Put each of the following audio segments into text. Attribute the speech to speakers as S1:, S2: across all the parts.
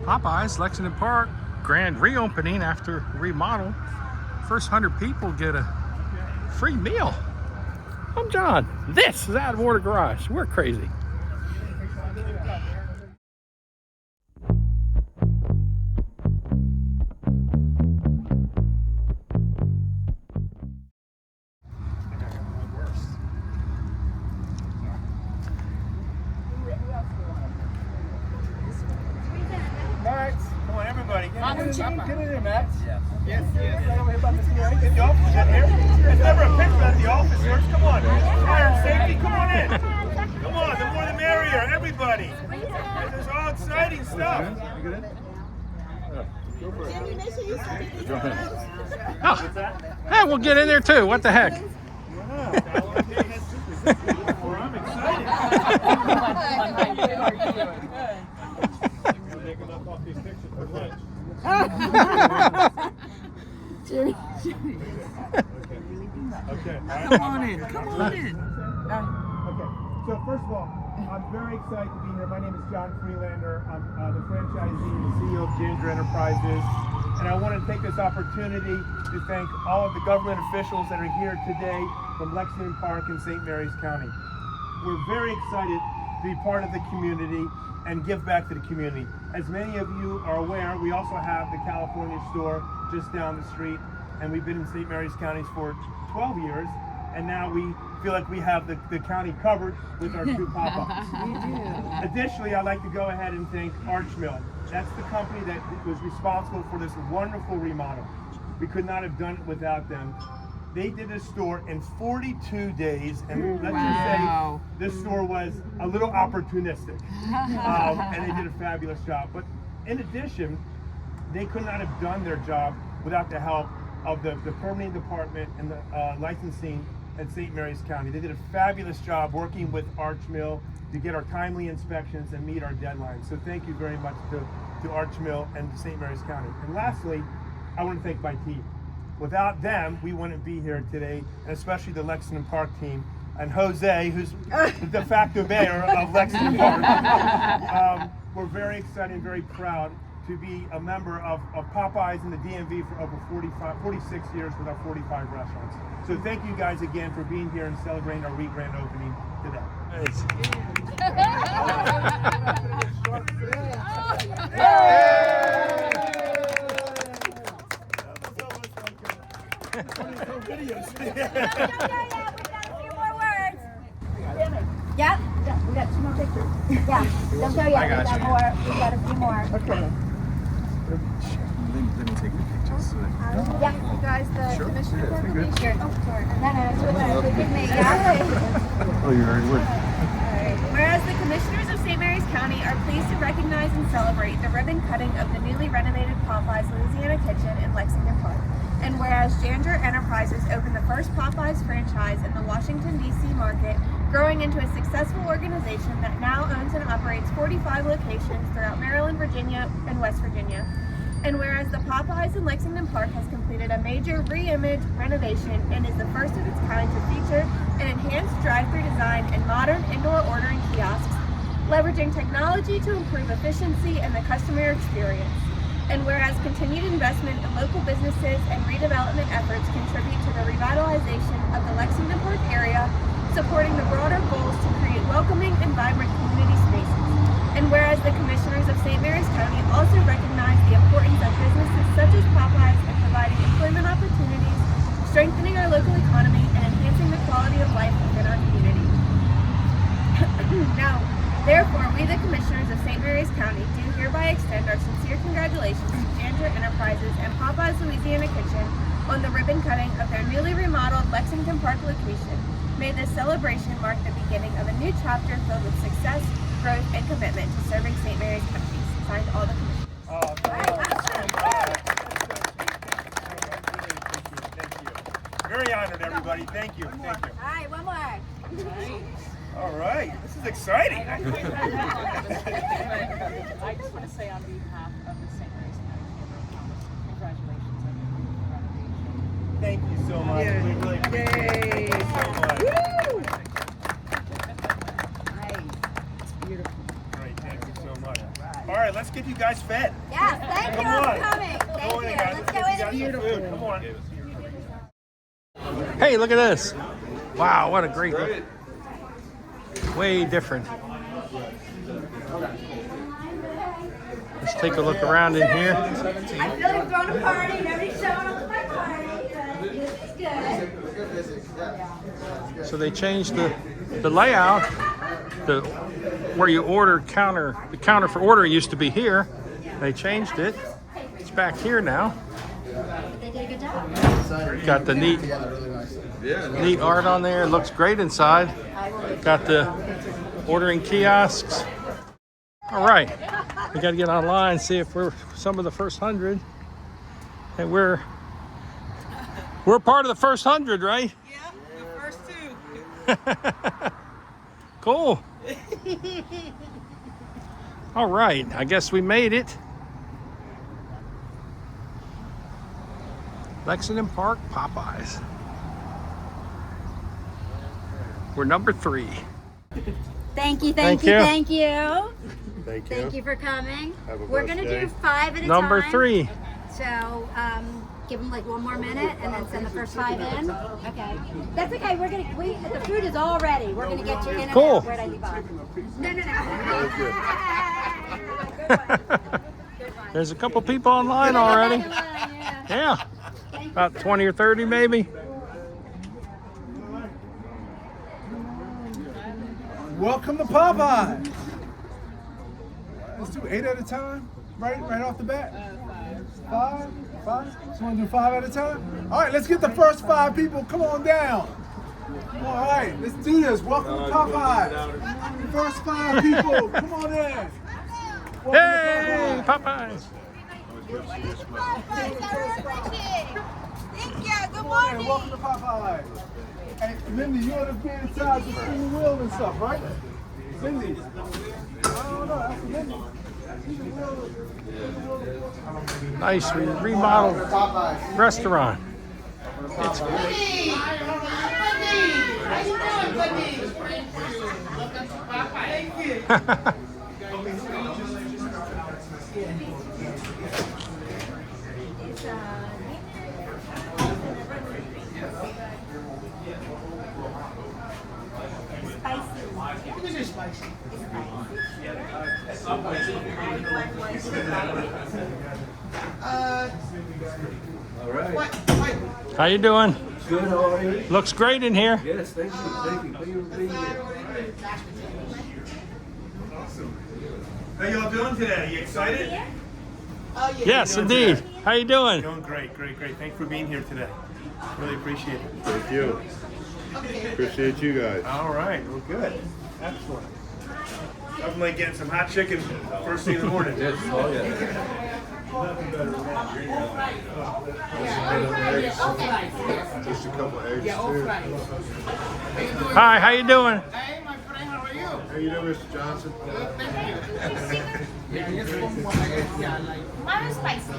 S1: Popeyes, Lexington Park, grand reopening after remodel. First 100 people get a free meal. I'm John. This is Out of Order Garage. We're crazy.
S2: Max, come on, everybody. Get in there, Max.
S3: Yes.
S2: Yes. Get the officers in here. There's never a picture at the officers. Come on. Fire and safety, come on in. Come on, the more the merrier, everybody. There's all exciting stuff.
S4: Jimmy, make sure you submit these photos.
S1: Oh, hey, we'll get in there too. What the heck?
S2: I'm excited.
S4: Jimmy.
S2: Okay.
S3: Come on in. Come on in.
S2: Okay, so first of all, I'm very excited to be here. My name is John Freelander. I'm the franchisee and CEO of Ginger Enterprises. And I want to take this opportunity to thank all of the government officials that are here today from Lexington Park in St. Mary's County. We're very excited to be part of the community and give back to the community. As many of you are aware, we also have the California store just down the street, and we've been in St. Mary's County for 12 years, and now we feel like we have the county covered with our two Popeyes.
S4: We do.
S2: Additionally, I'd like to go ahead and thank Archmill. That's the company that was responsible for this wonderful remodel. We could not have done it without them. They did this store in 42 days, and let's just say this store was a little opportunistic, and they did a fabulous job. But in addition, they could not have done their job without the help of the permitting department and the licensing at St. Mary's County. They did a fabulous job working with Archmill to get our timely inspections and meet our deadlines. So thank you very much to Archmill and St. Mary's County. And lastly, I want to thank my team. Without them, we wouldn't be here today, and especially the Lexington Park team. And Jose, who's the de facto mayor of Lexington Park. We're very excited and very proud to be a member of Popeyes in the DMV for over 46 years with our 45 restaurants. So thank you guys again for being here and celebrating our re-grand opening today.
S4: Yep. We got 2 more pictures. Yeah. Don't go yet. We got more. We got a few more.
S2: Okay.
S3: Let me take the pictures.
S4: Yeah. You guys, the commissioner for the sure. Oh, sorry. No, forgive me. Yeah.
S3: Oh, you already would.
S4: Whereas the commissioners of St. Mary's County are pleased to recognize and celebrate the ribbon cutting of the newly renovated Popeyes Louisiana Kitchen in Lexington Park. And whereas Ginger Enterprises opened the first Popeyes franchise in the Washington, D.C. market, growing into a successful organization that now owns and operates 45 locations throughout Maryland, Virginia, and West Virginia. And whereas the Popeyes in Lexington Park has completed a major re-image renovation and is the first of its kind to feature an enhanced drive-through design and modern indoor ordering kiosks, leveraging technology to improve efficiency and the customer experience. And whereas continued investment in local businesses and redevelopment efforts contribute to the revitalization of the Lexington Park area, supporting the broader goals to create welcoming and vibrant community spaces. And whereas the commissioners of St. Mary's County also recognize the importance of businesses such as Popeyes in providing employment opportunities, strengthening our local economy, and enhancing the quality of life within our community. Now, therefore, we the commissioners of St. Mary's County do hereby extend our sincere congratulations to Ginger Enterprises and Popeyes Louisiana Kitchen on the ribbon cutting of their newly remodeled Lexington Park location. May this celebration mark the beginning of a new chapter filled with success, growth, and commitment to serving St. Mary's County. Signed, all the commissioners.
S2: Thank you. Very honored, everybody. Thank you. Thank you.
S4: All right, one more.
S2: All right. This is exciting.
S5: I just want to say on behalf of the St. Mary's County Chamber of Commerce, congratulations on your renovation.
S2: Thank you so much. We really appreciate it. Thank you so much.
S5: Nice. Beautiful.
S2: Great. Thank you so much. All right. let's get you guys fed.
S4: Yes, thank you
S2: Come
S4: for
S2: on.
S4: coming.
S2: Come
S4: Thank
S2: on,
S4: you.
S2: guys.
S4: Let's
S2: Get
S4: go
S2: you
S4: in
S2: guys
S4: and
S2: some
S4: eat.
S2: food. Come on.
S1: Hey, look at this. Wow, what a great look. Way different. Let's take a look around in here.
S4: I feel like throwing a party. Nobody's showing up to my party, but this is good.
S1: So they changed the layout. The where you order counter, the counter for order used to be here. They changed it. It's back here now.
S4: They did a good job.
S1: Got the neat art on there. It looks great inside. Got the ordering kiosks. All right, we got to get online, see if we're some of the first 100. And we're part of the first 100, right?
S5: Yeah, the first two.
S1: Cool. All right, I guess we made it. Lexington Park, Popeyes. We're number 3.
S6: Thank you.
S1: Thank you.
S6: Thank you
S2: Thank you.
S6: for coming.
S2: Have a
S6: We're
S2: blessed
S6: gonna
S2: day.
S6: do 5 at a
S1: Number
S6: time.
S1: 3.
S6: So give them like 1 more minute and then send the first 5 in. Okay. That's okay. The food is all ready. We're gonna get you in and
S1: Cool.
S6: out. Where'd I leave off? No. Good one.
S1: There's a couple people online already.
S6: Yeah.
S1: Yeah, about 20 or 30 maybe.
S3: Welcome to Popeyes. Let's do 8 at a time, right off the bat. 5. Just want to do 5 at a time. All right, let's get the first 5 people. Come on down. All right, let's do this. Welcome to Popeyes. First 5 people, come on in. Welcome
S1: Hey,
S3: to
S1: Popeyes.
S4: Thank you. Good
S3: Popeyes.
S4: morning.
S3: Welcome to Popeyes. Hey, Lindy, you want to be inside the free will and stuff, right? Lindy. I don't know. That's Lindy.
S1: Nice remodeled restaurant. It's How you doing?
S7: Good, how are you?
S1: Looks great in here.
S7: Yes, thank you. Thank you for being here.
S2: How y'all doing today? You excited?
S1: Yes, indeed. How you doing?
S2: Doing great. Thanks for being here today. Really appreciate it.
S8: Thank you. Appreciate you guys.
S2: All right. Well, good. Excellent. Nothing like getting some hot chicken first thing in the morning.
S7: Yes, oh yeah.
S8: Just a couple eggs too.
S1: Hi, how you doing?
S9: Hey, my friend, how are you?
S8: How you doing, Mr. Johnson?
S9: Yeah, just one more, like,
S4: Mine is spicy.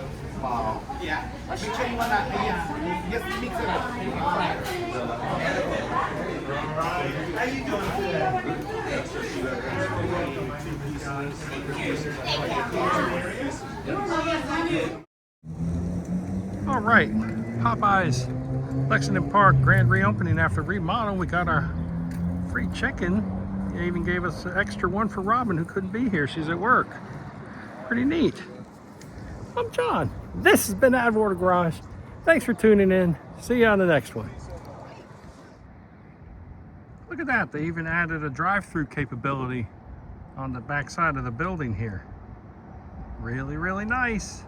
S9: yeah. Make sure you wanna, just mix it up. You can fry it.
S2: How you doing today?
S1: All right, Popeyes, Lexington Park, grand reopening after remodel. We got our free chicken. They even gave us an extra one for Robin, who couldn't be here. She's at work. Pretty neat. I'm John. This has been Out of Order Garage. Thanks for tuning in. See you on the next one. Look at that. They even added a drive-through capability on the back side of the building here. Really, really nice.